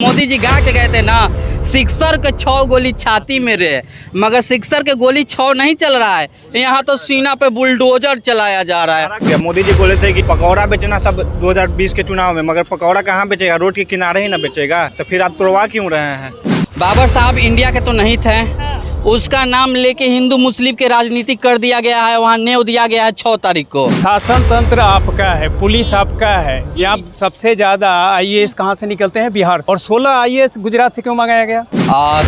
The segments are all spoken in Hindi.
मोदी जी गा के गए थे ना, सिक्सर के 6 गोली छाती में रे, मगर सिक्सर के गोली 6 नहीं चल रहा है, यहाँ तो सीना पे बुलडोजर चलाया जा रहा है। मोदी जी बोले थे कि पकौड़ा बेचना सब 2020 के चुनाव में, मगर पकौड़ा कहाँ बेचेगा, रोड के किनारे ही ना बेचेगा, तो फिर आप तोड़वा क्यों रहे हैं। बाबर साहब इंडिया के तो नहीं थे, उसका नाम लेके हिंदू मुस्लिम के राजनीति कर दिया गया है, वहाँ न्योय दिया गया है 6 तारीख को। शासन तंत्र आपका है, पुलिस आपका है, यहाँ सबसे ज्यादा आईएएस कहाँ से निकलते हैं, बिहार से। और 16 आईएएस गुजरात से क्यों मंगाया गया?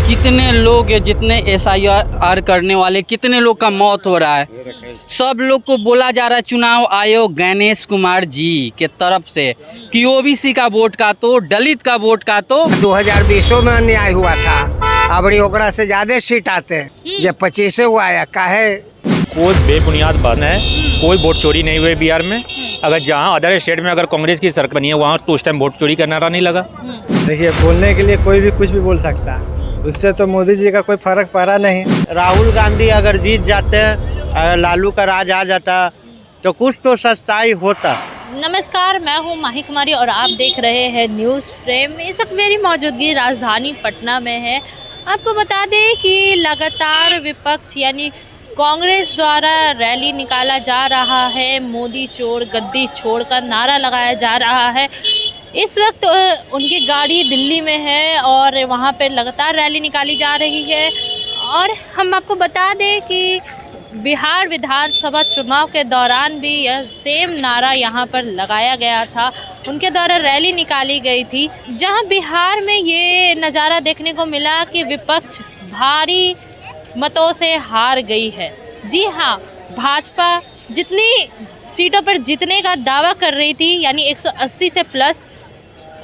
कितने लोग जितने SIR करने वाले, कितने लोग का मौत हो रहा है, सब लोग को बोला जा रहा है चुनाव आयोग गणेश कुमार जी के तरफ से कि OBC का वोट का तो, दलित का वोट का तो। 2020 में अन्याय हुआ था, अबड़ी ओकरा से ज्यादा सीट आते हैं, जब 25 हुआ है काहे। कोई बेबुनियाद बात है, कोई वोट चोरी नहीं हुई बिहार में। अगर जहां अदर स्टेट में अगर कांग्रेस की सरकार बनी है वहाँ तो उस टाइम वोट चोरी का नारा नहीं लगा। देखिए, बोलने के लिए कोई भी कुछ भी बोल सकता है, उससे तो मोदी जी का कोई फर्क पड़ा नहीं। राहुल गांधी अगर जीत जाते हैं, लालू का राज आ जाता, तो कुछ तो सस्ताई होता। नमस्कार, मैं हूं माही कुमारी और आप देख रहे हैं न्यूज़ फ्रेम। इस वक्त मेरी मौजूदगी राजधानी पटना में है। आपको बता दें कि लगातार विपक्ष यानी कांग्रेस द्वारा रैली निकाला जा रहा है, मोदी चोर गद्दी छोड़ का नारा लगाया जा रहा है। इस वक्त उनकी गाड़ी दिल्ली में है और वहां पर लगातार रैली निकाली जा रही है। और हम आपको बता दें कि बिहार विधानसभा चुनाव के दौरान भी यह सेम नारा यहाँ पर लगाया गया था, उनके द्वारा रैली निकाली गई थी, जहाँ बिहार में ये नज़ारा देखने को मिला कि विपक्ष भारी मतों से हार गई है। जी हाँ, भाजपा जितनी सीटों पर जीतने का दावा कर रही थी यानी 180 से प्लस,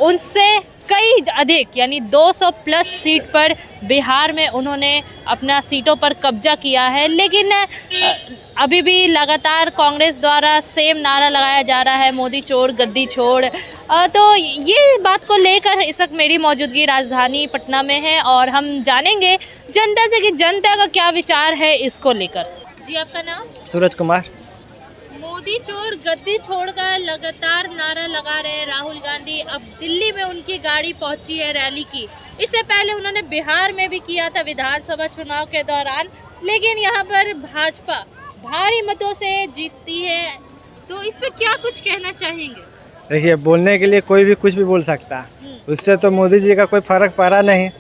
उनसे कई अधिक यानी 200 प्लस सीट पर बिहार में उन्होंने अपना सीटों पर कब्जा किया है। लेकिन अभी भी लगातार कांग्रेस द्वारा सेम नारा लगाया जा रहा है, मोदी चोर गद्दी छोड़। तो ये बात को लेकर इस वक्त मेरी मौजूदगी राजधानी पटना में है और हम जानेंगे जनता से कि जनता का क्या विचार है इसको लेकर। जी, आपका नाम? सूरज कुमार। मोदी चोर गद्दी छोड़ का लगातार नारा लगा रहे हैं राहुल गांधी। अब दिल्ली में उनकी गाड़ी पहुंची है रैली की। इससे पहले उन्होंने बिहार में भी किया था विधानसभा चुनाव के दौरान, लेकिन यहाँ पर भाजपा भारी मतों से जीतती है। तो इस पे क्या कुछ कहना चाहेंगे? देखिए, बोलने के लिए कोई भी कुछ भी बोल सकता है, उससे तो मोदी जी का कोई फर्क पड़ा नहीं।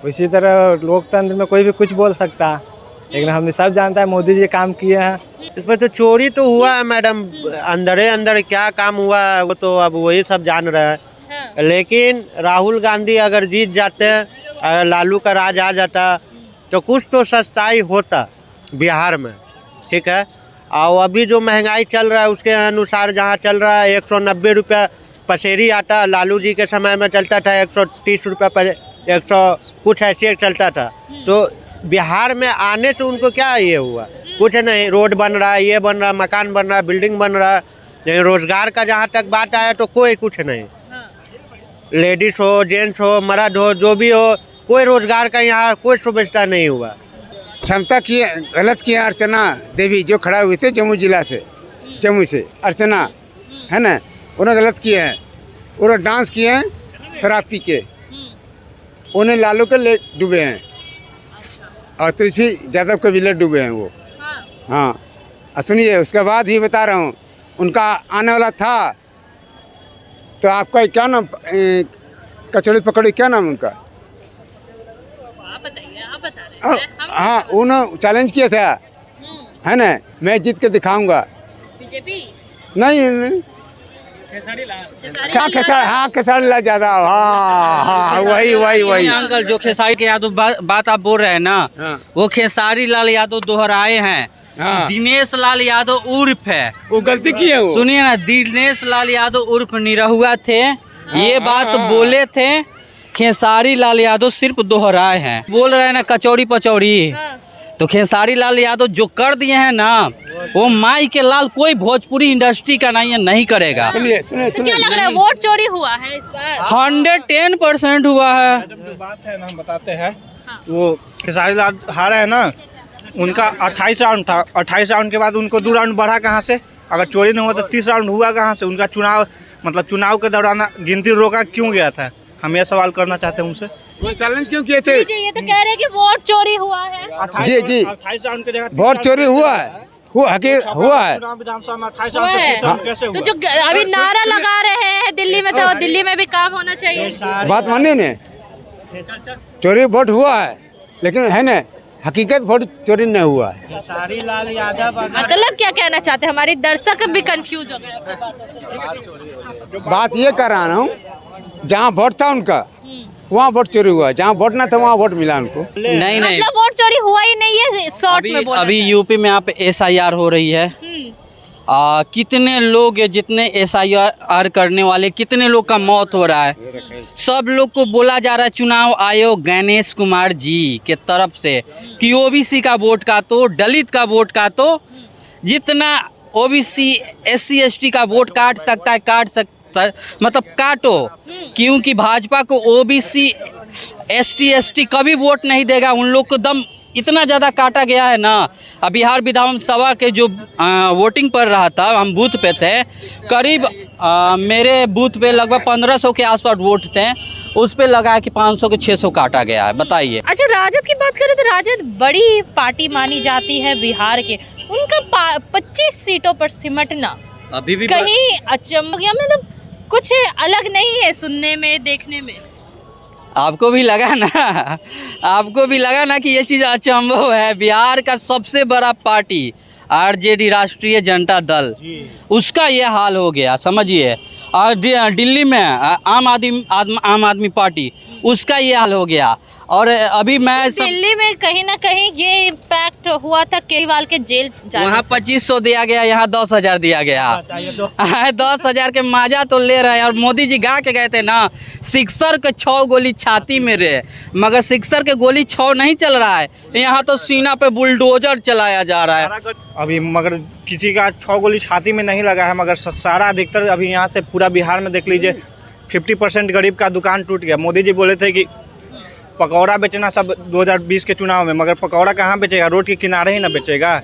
उसी तरह लोकतंत्र में कोई भी कुछ बोल सकता है, लेकिन हम सब जानता है मोदी जी काम किए हैं। इसमें तो चोरी तो हुआ है मैडम, अंदर क्या काम हुआ है वो तो अब वही सब जान रहे हैं। लेकिन राहुल गांधी अगर जीत जाते हैं, अगर लालू का राज आ जाता, तो कुछ तो सस्ताई होता बिहार में, ठीक है। और अभी जो महंगाई चल रहा है उसके अनुसार जहाँ चल रहा है 190 रुपये पसेरी आटा, लालू जी के समय में चलता था 130 रुपये पर 100 कुछ ऐसे चलता था। तो बिहार में आने से उनको क्या ये हुआ? कुछ नहीं, रोड बन रहा है, ये बन रहा है, मकान बन रहा है, बिल्डिंग बन रहा है, लेकिन रोजगार का जहाँ तक बात आया तो कोई कुछ नहीं। लेडीज हो, जेंट्स हो, मर्द हो, जो भी हो, कोई रोजगार का यहाँ कोई सुविधा नहीं हुआ। क्षमता की गलत किया अर्चना देवी जो खड़ा हुए थे जम्मू जिला से, जम्मू से अर्चना है ना, उन्होंने गलत किए हैं। उन्होंने डांस किए हैं शराब पी के, उन्हें लालू के ले डूबे हैं और तेजस्वी यादव के भी ले डूबे हैं वो। हाँ, सुनिए, उसके बाद ही बता रहा हूँ, उनका आने वाला था तो आपका क्या नाम, कचौड़ी पकौड़ी क्या नाम उनका? आप बताइए, आप बता रहे हैं। हाँ, उन्होंने चैलेंज किया था, है ना, मैं जीत के दिखाऊंगा। बीजेपी नहीं, क्या खेसारी? हाँ, खेसारी लाल ज्यादा। हाँ, वही अंकल जो खेसारी के यादव बात आप बोल रहे हैं ना, वो खेसारी लाल यादव दोहराए हैं। दिनेश लाल यादव उर्फ है, वो गलती की है वो। सुनिए ना, दिनेश लाल यादव उर्फ निरहुआ थे, ये बात बोले थे। खेसारी लाल यादव सिर्फ दोहराए हैं। बोल रहे हैं ना कचौड़ी पचौड़ी, तो खेसारी लाल यादव जो कर दिए हैं ना, वो माई के लाल कोई भोजपुरी इंडस्ट्री का नहीं है, नहीं करेगा। सुनिए, तो क्या लग रहा है, वोट चोरी हुआ है इस बार? 110% हुआ है। जो बात है ना, हम बताते हैं। वो खेसारी लाल हारे है ना, उनका 28 राउंड था, 28 राउंड के बाद उनको 2 राउंड बढ़ा कहाँ से? अगर चोरी नहीं हुआ तो 30 राउंड हुआ कहाँ से? उनका चुनाव मतलब चुनाव के दौरान गिनती रोका क्यों गया था? हम यह सवाल करना चाहते हैं उनसे। वो चैलेंज क्यों किए थे? जी ये तो कह रहे हैं कि वोट चोरी हुआ है। जी जी, 28 राउंड की जगह वोट चोरी हुआ है, हुआ है। विधानसभा में 28 हुआ है। राउंड कैसे हुआ? तो जो अभी नारा लगा रहे हैं दिल्ली में, तो दिल्ली में भी काम होना चाहिए। बात मानिए ने, चोरी वोट हुआ है, लेकिन है ना हकीकत वोट चोरी नहीं हुआ है। खेसारी लाल यादव मतलब क्या कहना चाहते हैं? हमारे दर्शक भी कंफ्यूज हो गए आपकी बातों से। बात ये कर रहा हूँ, जहाँ वोट था उनका वहाँ वोट चोरी हुआ, जहाँ वोट ना था वहाँ वोट मिला उनको। नहीं नहीं, मतलब वोट चोरी हुआ ही नहीं है, शॉर्ट में बोला अभी जाए। यूपी में आप SIR हो रही है। कितने लोग जितने SIR करने वाले, कितने लोग का मौत हो रहा है। सब लोग को बोला जा रहा है चुनाव आयोग गणेश कुमार जी के तरफ से कि OBC का वोट काटो, दलित का वोट काटो, जितना OBC SC ST का वोट काट सकता है काट सकता, मतलब काटो, क्योंकि भाजपा को OBC ST ST कभी वोट नहीं देगा। उन लोग को दम इतना ज़्यादा काटा गया है ना। अब बिहार विधानसभा के जो वोटिंग पर रहा था, हम बूथ पे थे, करीब मेरे बूथ पे लगभग 1500 के आसपास वोट थे, उस पे लगा है कि 500 के 600 काटा गया है। बताइए। अच्छा, राजद की बात करें तो राजद बड़ी पार्टी मानी जाती है बिहार के। उनका 25 सीटों पर सिमटना अभी भी कहीं अचंभा, मतलब कुछ अलग नहीं है सुनने में, देखने में। आपको भी लगा ना, आपको भी लगा ना कि ये चीज़ अचंभव है। बिहार का सबसे बड़ा पार्टी RJD, राष्ट्रीय जनता दल, उसका ये हाल हो गया, समझिए। और दिल्ली में आम आदमी पार्टी, उसका ये हाल हो गया। और अभी मैं दिल्ली में कहीं ना कहीं ये इम्पैक्ट हुआ था केजरीवाल के जेल जाने वहाँ से। 2500 दिया गया, यहाँ 10,000 दिया गया। 10,000 के मजा तो ले रहे हैं। और मोदी जी गा के गए थे ना, सिक्सर के 6 गोली छाती में रे, मगर सिक्सर के गोली 6 नहीं चल रहा है, यहाँ तो सीना पे बुलडोजर चलाया जा रहा है। अभी मगर किसी का 6 गोली छाती में नहीं लगा है, मगर सारा अधिकतर अभी यहाँ से पूरा बिहार में देख लीजिए 50% गरीब का दुकान टूट गया। मोदी जी बोले थे कि पकौड़ा बेचना सब 2020 के चुनाव में, मगर पकौड़ा कहाँ बेचेगा, रोड के किनारे ही ना बेचेगा,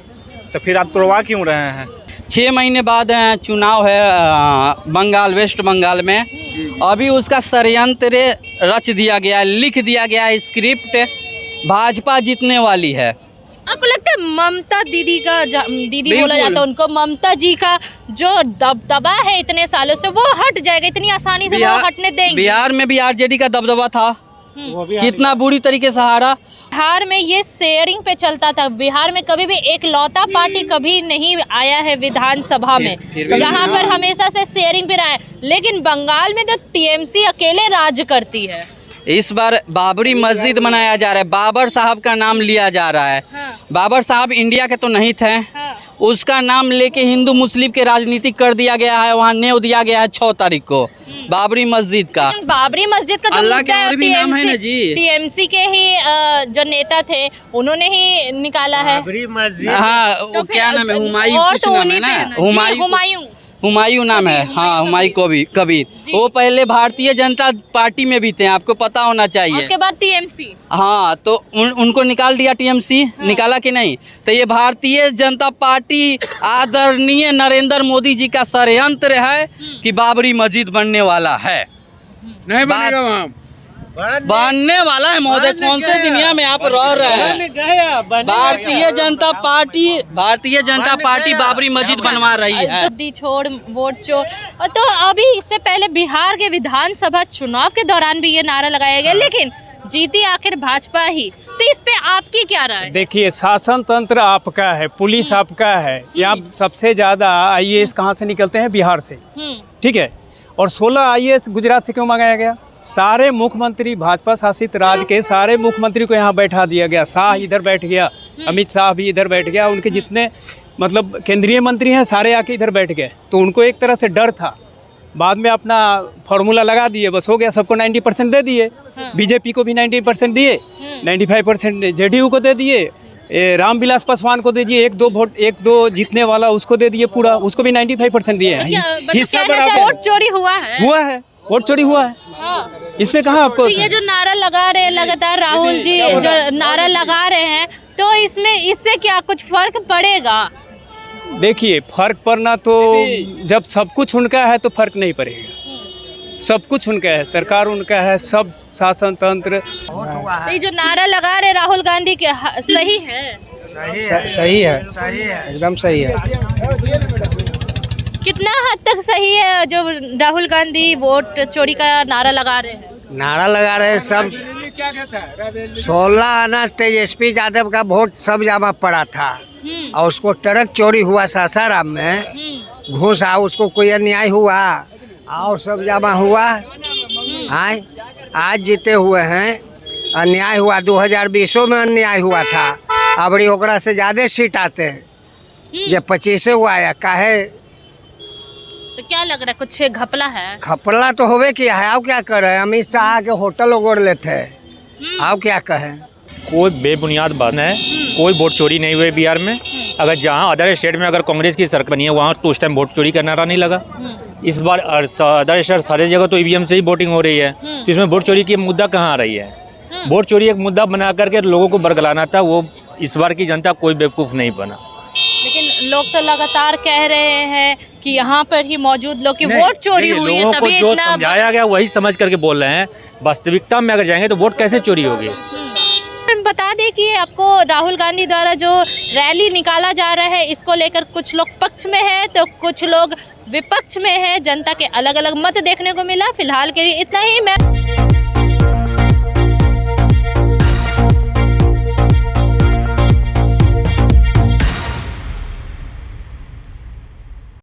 तो फिर आप तोड़वा क्यों रहे हैं? 6 महीने बाद चुनाव है बंगाल, वेस्ट बंगाल में। अभी उसका षड्यंत्र रच दिया गया है, लिख दिया गया है स्क्रिप्ट, भाजपा जीतने वाली है। आपको लगता है ममता दीदी का दीदी बोला बिल्कुल। जाता है उनको, ममता जी का जो दबदबा है इतने सालों से, वो हट जाएगा इतनी आसानी से? वो हटने देंगे? बिहार में भी RJD का दबदबा था, कितना बुरी तरीके से हारा। बिहार में ये शेयरिंग पे चलता था। बिहार में कभी भी एक लौता पार्टी कभी नहीं आया है विधानसभा में, जहाँ पर हमेशा से शेयरिंग पे रहा है। लेकिन बंगाल में तो TMC अकेले राज करती है। इस बार बाबरी मस्जिद बनाया जा रहा है, बाबर साहब का नाम लिया जा रहा है। बाबर साहब इंडिया के तो नहीं थे, उसका नाम लेके हिंदू मुस्लिम के राजनीति कर दिया गया है। वहाँ न्योता दिया गया है 6 तारीख को बाबरी मस्जिद का। बाबरी मस्जिद का जो अल्लाह के मुद्दा है, और भी नाम है ना जी। TMC के ही जो नेता थे उन्होंने ही निकाला है। बाबरी मस्जिद हाँ, वो तो क्या फिर नाम है, हुमायूं और कुछ तो नाम है उन्हीं ना, पे है ना। हुमायूं नाम है। हाँ, हुमायूं कबीर। वो पहले भारतीय जनता पार्टी में भी थे, आपको पता होना चाहिए। उसके बाद TMC। हाँ, तो उनको निकाल दिया TMC। निकाला कि नहीं? तो ये भारतीय जनता पार्टी आदरणीय नरेंद्र मोदी जी का षड्यंत्र है कि बाबरी मस्जिद बनने वाला है। नहीं बनेगा वहाँ, बनने वाला है महोदय। कौन से दुनिया में आप रह रहे हैं? भारतीय जनता पार्टी बाबरी मस्जिद बनवा रही है। तो दी छोड़ वोट चोर। और तो अभी इससे पहले बिहार के विधानसभा चुनाव के दौरान भी ये नारा लगाया गया, लेकिन जीती आखिर भाजपा ही। तो इस पे आपकी क्या राय? देखिए, शासन तंत्र आपका है, पुलिस आपका है। यहाँ सबसे ज़्यादा IAS कहाँ से निकलते हैं? बिहार से, ठीक है। और 16 IAS गुजरात से क्यों मंगाया गया? सारे मुख्यमंत्री, भाजपा शासित राज्य के सारे मुख्यमंत्री को यहाँ बैठा दिया गया। शाह इधर बैठ गया, अमित शाह भी इधर बैठ गया, उनके जितने मतलब केंद्रीय मंत्री हैं सारे आके इधर बैठ गए। तो उनको एक तरह से डर था। बाद में अपना फॉर्मूला लगा दिए, बस हो गया। सबको 90% दे दिए, बीजेपी को भी 90% दिए, 95% JDU को दे दिए, रामविलास पासवान को दे दिए, 1-2 जीतने वाला उसको दे दिए पूरा, उसको भी 95% दिए हैं। हिस्सा बराबर। वोट चोरी हुआ है, वोट चोरी हुआ है। इसमें कहाँ आपको? तो ये जो नारा लगा रहे हैं लगातार राहुल जी, जो नारा लगा रहे हैं, तो इससे क्या कुछ फर्क पड़ेगा? देखिए, फर्क पड़ना तो जब सब कुछ उनका है तो फर्क नहीं पड़ेगा। सब कुछ उनका है, सरकार उनका है, सब शासन तंत्र। तो ये जो नारा लगा रहे राहुल गांधी के सही है? सही है, एकदम सही है। कितना हद तक सही है जो राहुल गांधी वोट चोरी का नारा लगा रहे हैं? नारा लगा रहे हैं सब। 16 आना तेजस्वी यादव का वोट सब जमा पड़ा था और उसको ट्रक चोरी हुआ सासाराम में, घूस आ उसको कोई अन्याय हुआ और सब जमा हुआ। आज जीते हुए हैं, अन्याय हुआ 2020 में अन्याय हुआ था, अबरी ओकरा से ज्यादा सीट आते हैं। जब 25 हुआ या काहे तो क्या लग रहा है, कुछ घपला है? खपला तो होवे किया है। आओ क्या करे, अमित शाह के होटल ओगोड़ लेते हैं। आओ क्या कहें, कोई बेबुनियाद बात है, कोई वोट चोरी नहीं हुई बिहार में। अगर जहाँ अदर स्टेट में अगर कांग्रेस की सरकार बनी है वहाँ तो उस टाइम वोट चोरी का नारा नहीं लगा। इस बार अदर स्टेट सारी जगह तो ईवीएम से ही वोटिंग हो रही है, तो इसमें वोट चोरी की मुद्दा कहाँ आ रही है? वोट चोरी एक मुद्दा बना करके लोगों को बरगलाना था, वो इस बार की जनता कोई बेवकूफ़ नहीं बना। लेकिन लोग तो लगातार कह रहे हैं कि यहाँ पर ही मौजूद लोग की वोट चोरी हुई है, लोगों को तभी जो इतना समझाया गया वही समझ करके बोल रहे हैं। वास्तविकता में अगर जाएंगे तो वोट कैसे चोरी होगी? बता दें कि आपको राहुल गांधी द्वारा जो रैली निकाला जा रहा है इसको लेकर कुछ लोग पक्ष में है तो कुछ लोग विपक्ष में है। जनता के अलग अलग मत देखने को मिला। फिलहाल के लिए इतना ही। मैं